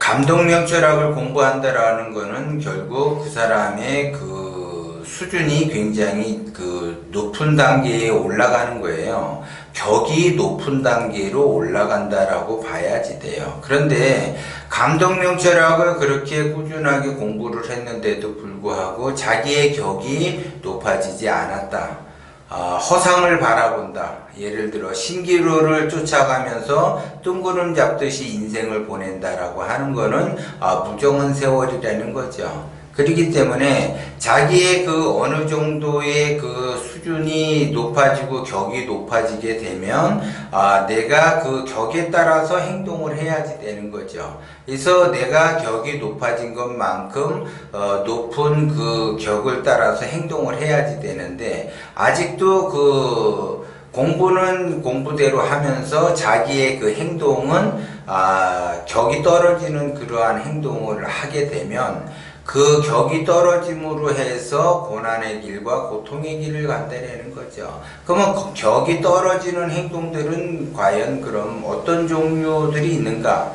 감독명철학을 공부한다라는 거는 결국 그 사람의 그 수준이 굉장히 그 높은 단계에 올라가는 거예요. 격이 높은 단계로 올라간다라고 봐야지 돼요. 그런데 감독명철학을 그렇게 꾸준하게 공부를 했는데도 불구하고 자기의 격이 높아지지 않았다. 허상을 바라본다. 예를 들어 신기루를 쫓아가면서 뜬구름 잡듯이 인생을 보낸다라고 하는 거는 무정한 세월이라는 거죠. 그렇기 때문에 자기의 그 어느 정도의 그 수준이 높아지고 격이 높아지게 되면 내가 그 격에 따라서 행동을 해야지 되는 거죠. 그래서 내가 격이 높아진 것만큼 높은 그 격을 따라서 행동을 해야지 되는데 아직도 그 공부는 공부대로 하면서 자기의 그 행동은 격이 떨어지는 그러한 행동을 하게 되면 그 격이 떨어짐으로 해서 고난의 길과 고통의 길을 간다는 거죠. 그러면 격이 떨어지는 행동들은 과연 그럼 어떤 종류들이 있는가?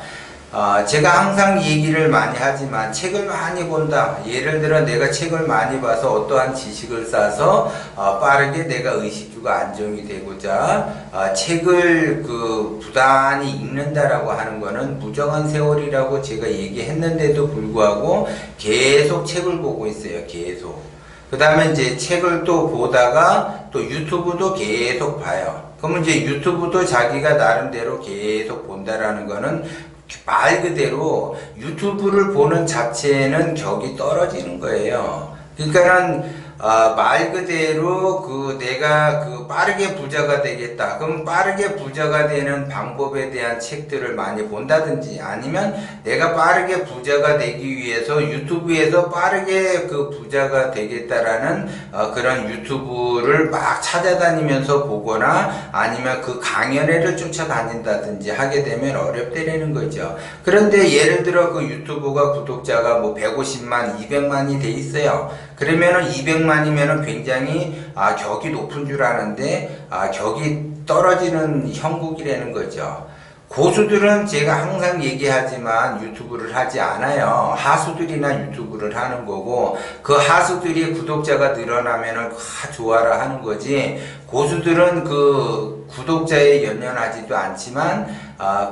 제가 항상 얘기를 많이 하지만 책을 많이 본다. 예를 들어 내가 책을 많이 봐서 어떠한 지식을 쌓아서 빠르게 내가 의식주가 안정이 되고자 책을 그 부단히 읽는다라고 하는 거는 무정한 세월이라고 제가 얘기했는데도 불구하고 계속 책을 보고 있어요. 계속. 그 다음에 이제 책을 또 보다가 또 유튜브도 계속 봐요. 그러면 이제 유튜브도 자기가 나름대로 계속 본다라는 거는 말 그대로 유튜브를 보는 자체는 격이 떨어지는 거예요. 그러니까는 말 그대로 그 내가 그 빠르게 부자가 되겠다. 그럼 빠르게 부자가 되는 방법에 대한 책들을 많이 본다든지 아니면 내가 빠르게 부자가 되기 위해서 유튜브에서 빠르게 그 부자가 되겠다라는 그런 유튜브를 막 찾아다니면서 보거나 아니면 그 강연회를 쫓아다닌다든지 하게 되면 어렵다라는 거죠. 그런데 예를 들어 그 유튜브가 구독자가 뭐 150만, 200만이 돼 있어요. 그러면은 200만이면은 굉장히 격이 높은 줄 아는데 격이 떨어지는 형국이라는 거죠. 고수들은 제가 항상 얘기하지만 유튜브를 하지 않아요. 하수들이나 유튜브를 하는 거고 그 하수들이 구독자가 늘어나면은 좋아라 하는 거지 고수들은 그 구독자에 연연하지도 않지만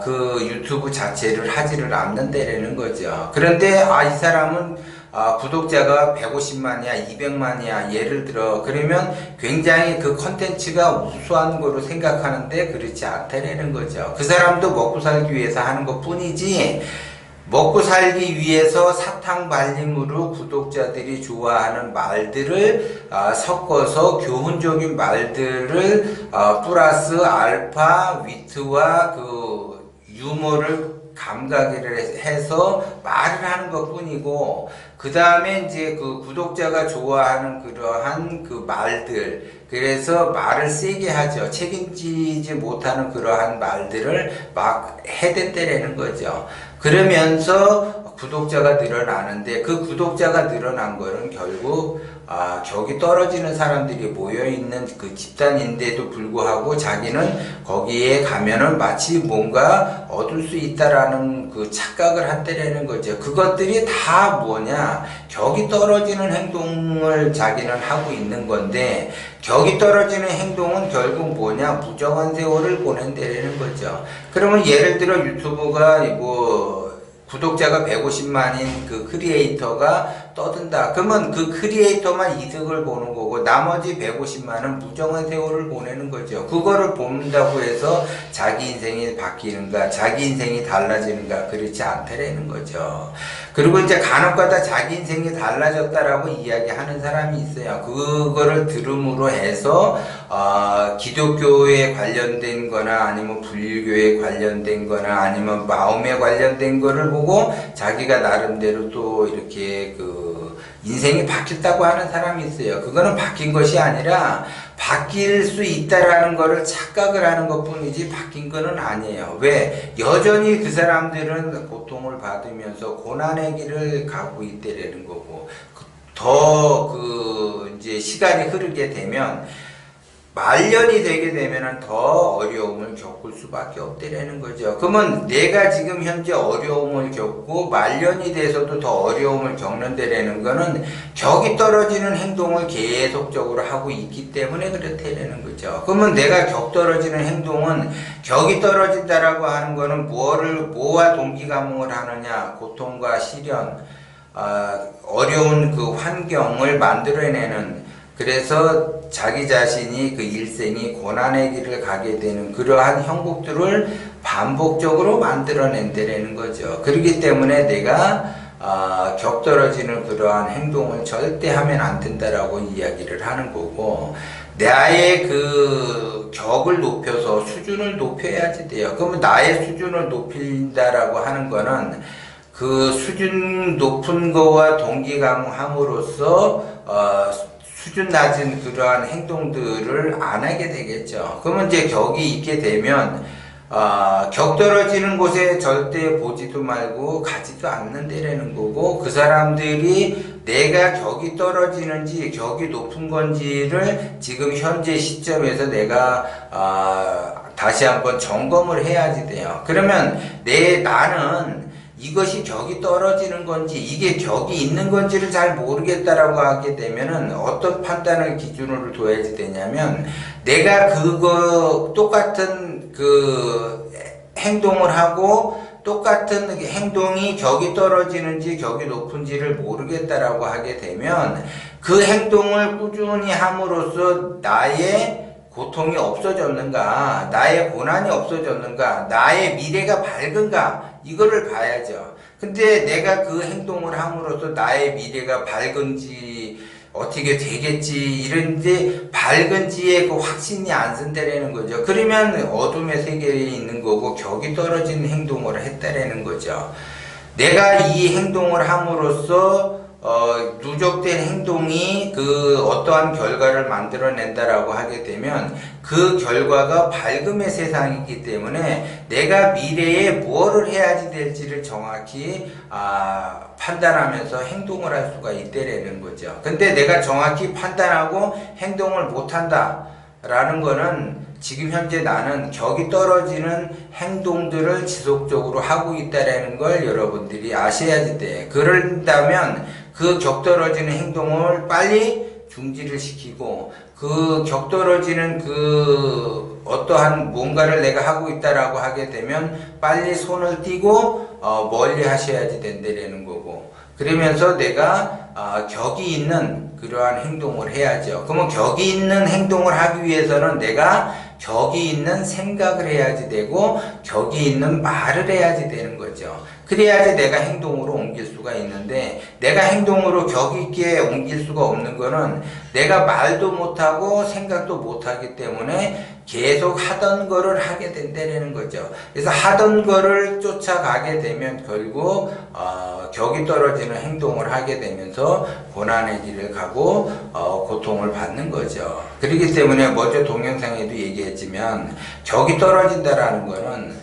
그 유튜브 자체를 하지를 않는다라는 거죠. 그런데 이 사람은 구독자가 150만이야 200만이야 예를 들어 그러면 굉장히 그 컨텐츠가 우수한 거로 생각하는데 그렇지 않다라는 거죠. 그 사람도 먹고 살기 위해서 하는 것 뿐이지 먹고 살기 위해서 사탕발림으로 구독자들이 좋아하는 말들을 섞어서 교훈적인 말들을 플러스 알파 위트와 그 유머를 감각을 해서 말을 하는 것 뿐이고 그 다음에 이제 그 구독자가 좋아하는 그러한 그 말들 그래서 말을 세게 하죠. 책임지지 못하는 그러한 말들을 막 해댔다라는 거죠. 그러면서 구독자가 늘어나는데 그 구독자가 늘어난 거는 결국 격이 떨어지는 사람들이 모여있는 그 집단인데도 불구하고 자기는 거기에 가면은 마치 뭔가 얻을 수 있다라는 그 착각을 한다라는 거죠. 그것들이 다 뭐냐 격이 떨어지는 행동을 자기는 하고 있는 건데 격이 떨어지는 행동은 결국 뭐냐 무정한 세월을 보낸다라는 거죠. 그러면 예를 들어 유튜브가 구독자가 150만인 그 크리에이터가 떠든다. 그러면 그 크리에이터만 이득을 보는 거고 나머지 150만은 무정한 세월을 보내는 거죠. 그거를 본다고 해서 자기 인생이 바뀌는가 자기 인생이 달라지는가 그렇지 않다라는 거죠. 그리고 이제 간혹가다 자기 인생이 달라졌다라고 이야기하는 사람이 있어요. 그거를 들음으로 해서 기독교에 관련된 거나 아니면 불교에 관련된 거나 아니면 마음에 관련된 거를 보고 자기가 나름대로 또 이렇게 그 인생이 바뀌었다고 하는 사람이 있어요. 그거는 바뀐 것이 아니라 바뀔 수 있다라는 거를 착각을 하는 것 뿐이지 바뀐 거는 아니에요. 왜? 여전히 그 사람들은 고통을 받으면서 고난의 길을 가고 있다라는 거고 더 이제 시간이 흐르게 되면 말년이 되게 되면 더 어려움을 겪을 수밖에 없다라는 거죠. 그러면 내가 지금 현재 어려움을 겪고 말년이 돼서도 더 어려움을 겪는다라는 거는 격이 떨어지는 행동을 계속적으로 하고 있기 때문에 그렇다라는 거죠. 그러면 내가 격 떨어지는 행동은 격이 떨어진다라고 하는 거는 뭐와 동기감흥을 하느냐, 고통과 시련, 어려운 그 환경을 만들어내는, 그래서 자기 자신이 그 일생이 고난의 길을 가게 되는 그러한 형국들을 반복적으로 만들어낸다라는 거죠. 그렇기 때문에 내가 격 떨어지는 그러한 행동을 절대 하면 안 된다라고 이야기를 하는 거고, 나의 그 격을 높여서 수준을 높여야지 돼요. 그러면 나의 수준을 높인다라고 하는 거는 그 수준 높은 거와 동기감함으로써 수준 낮은 그러한 행동들을 안 하게 되겠죠. 그러면 이제 격이 있게 되면 격 떨어지는 곳에 절대 보지도 말고 가지도 않는다라는 거고, 그 사람들이 내가 격이 떨어지는지 격이 높은 건지를 지금 현재 시점에서 내가 다시 한번 점검을 해야지 돼요. 그러면 나는 이것이 격이 떨어지는 건지 이게 격이 있는 건지를 잘 모르겠다라고 하게 되면은 어떤 판단을 기준으로 둬야지 되냐면, 내가 그거 똑같은 그 행동을 하고 똑같은 행동이 격이 떨어지는지 격이 높은지를 모르겠다라고 하게 되면 그 행동을 꾸준히 함으로써 나의 고통이 없어졌는가, 나의 고난이 없어졌는가, 나의 미래가 밝은가, 이거를 봐야죠. 근데 내가 그 행동을 함으로써 나의 미래가 밝은지 어떻게 되겠지 이런데 밝은지에 그 확신이 안 선다라는 거죠. 그러면 어둠의 세계에 있는 거고 격이 떨어지는 행동을 했다라는 거죠. 내가 이 행동을 함으로써 누적된 행동이 그 어떠한 결과를 만들어낸다라고 하게 되면 그 결과가 밝음의 세상이기 때문에 내가 미래에 무엇을 해야지 될지를 정확히 판단하면서 행동을 할 수가 있다라는 거죠. 근데 내가 정확히 판단하고 행동을 못한다 라는 거는 지금 현재 나는 격이 떨어지는 행동들을 지속적으로 하고 있다라는 걸 여러분들이 아셔야지 돼. 그런다면 그 격 떨어지는 행동을 빨리 중지를 시키고, 그 격 떨어지는 그 어떠한 뭔가를 내가 하고 있다라고 하게 되면 빨리 손을 띄고 멀리 하셔야지 된다라는 거고, 그러면서 내가 격이 있는 그러한 행동을 해야죠. 그러면 격이 있는 행동을 하기 위해서는 내가 격이 있는 생각을 해야지 되고 격이 있는 말을 해야지 되는 거죠. 그래야지 내가 행동으로 옮길 수가 있는데, 내가 행동으로 격 있게 옮길 수가 없는 거는 내가 말도 못하고 생각도 못하기 때문에 계속 하던 거를 하게 된다는 거죠. 그래서 하던 거를 쫓아가게 되면 결국 격이 떨어지는 행동을 하게 되면서 고난의 길을 가고 고통을 받는 거죠. 그렇기 때문에 먼저 동영상에도 얘기했지만 격이 떨어진다라는 거는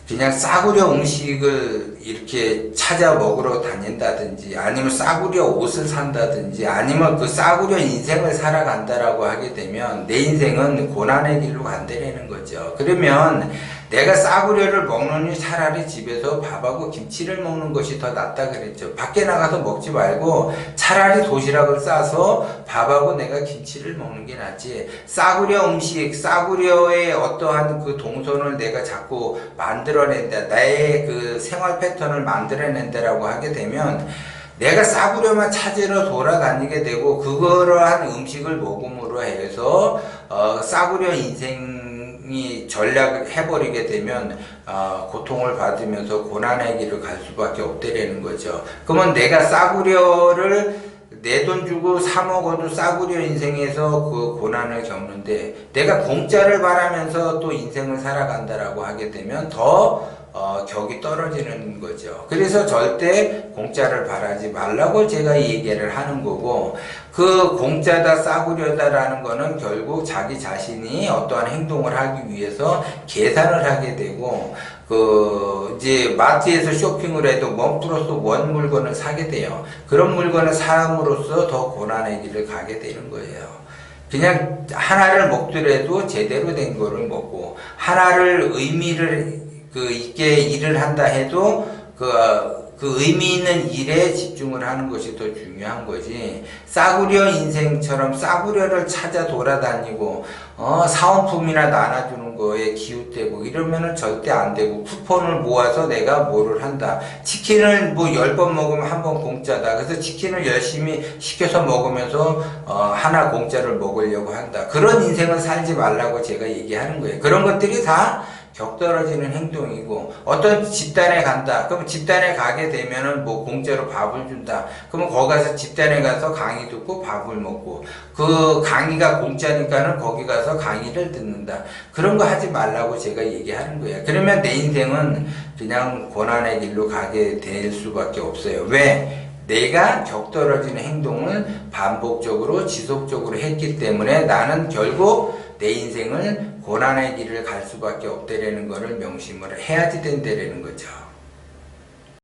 그냥 싸구려 음식을 이렇게 찾아 먹으러 다닌다든지, 아니면 싸구려 옷을 산다든지, 아니면 그 싸구려 인생을 살아간다라고 하게 되면 내 인생은 고난의 길로 간다라는 거죠. 그러면 내가 싸구려를 먹느니 차라리 집에서 밥하고 김치를 먹는 것이 더 낫다 그랬죠. 밖에 나가서 먹지 말고 차라리 도시락을 싸서 밥하고 내가 김치를 먹는 게 낫지, 싸구려 음식, 싸구려의 어떠한 그 동선을 내가 자꾸 만들어낸다, 나의 그 생활 패턴을 만들어낸다라고 하게 되면 내가 싸구려만 찾으러 돌아다니게 되고, 그러한 음식을 먹음으로 해서 싸구려 인생이 전략을 해버리게 되면 고통을 받으면서 고난의 길을 갈 수밖에 없다라는 거죠. 그러면 내가 싸구려를 내 돈 주고 사 먹어도 싸구려 인생에서 그 고난을 겪는데, 내가 공짜를 바라면서 또 인생을 살아간다라고 하게 되면 더 격이 떨어지는 거죠. 그래서 절대 공짜를 바라지 말라고 제가 얘기를 하는 거고, 그 공짜다 싸구려다라는 거는 결국 자기 자신이 어떠한 행동을 하기 위해서 계산을 하게 되고, 이제 마트에서 쇼핑을 해도 원 플러스 원 물건을 사게 돼요. 그런 물건을 사함으로써 더 고난의 길을 가게 되는 거예요. 그냥 하나를 먹더라도 제대로 된 거를 먹고, 하나를 의미를 있게 일을 한다 해도 그 의미 있는 일에 집중을 하는 것이 더 중요한 거지. 싸구려 인생처럼 싸구려를 찾아 돌아다니고 사은품이나 나눠주는 거에 기웃대고 이러면은 절대 안 되고, 쿠폰을 모아서 내가 뭐를 한다. 치킨을 뭐 10번 먹으면 한 번 공짜다. 그래서 치킨을 열심히 시켜서 먹으면서 하나 공짜를 먹으려고 한다. 그런 인생은 살지 말라고 제가 얘기하는 거예요. 그런 것들이 다 격떨어지는 행동이고, 어떤 집단에 간다. 그럼 집단에 가게 되면은 뭐 공짜로 밥을 준다. 그러면 거기 가서 집단에 가서 강의 듣고 밥을 먹고, 그 강의가 공짜니까는 거기 가서 강의를 듣는다. 그런 거 하지 말라고 제가 얘기하는 거예요. 그러면 내 인생은 그냥 고난의 길로 가게 될 수밖에 없어요. 왜? 내가 격떨어지는 행동을 반복적으로 지속적으로 했기 때문에 나는 결국 내 인생을 고난의 길을 갈 수밖에 없다라는 것을 명심을 해야지 된다라는 거죠.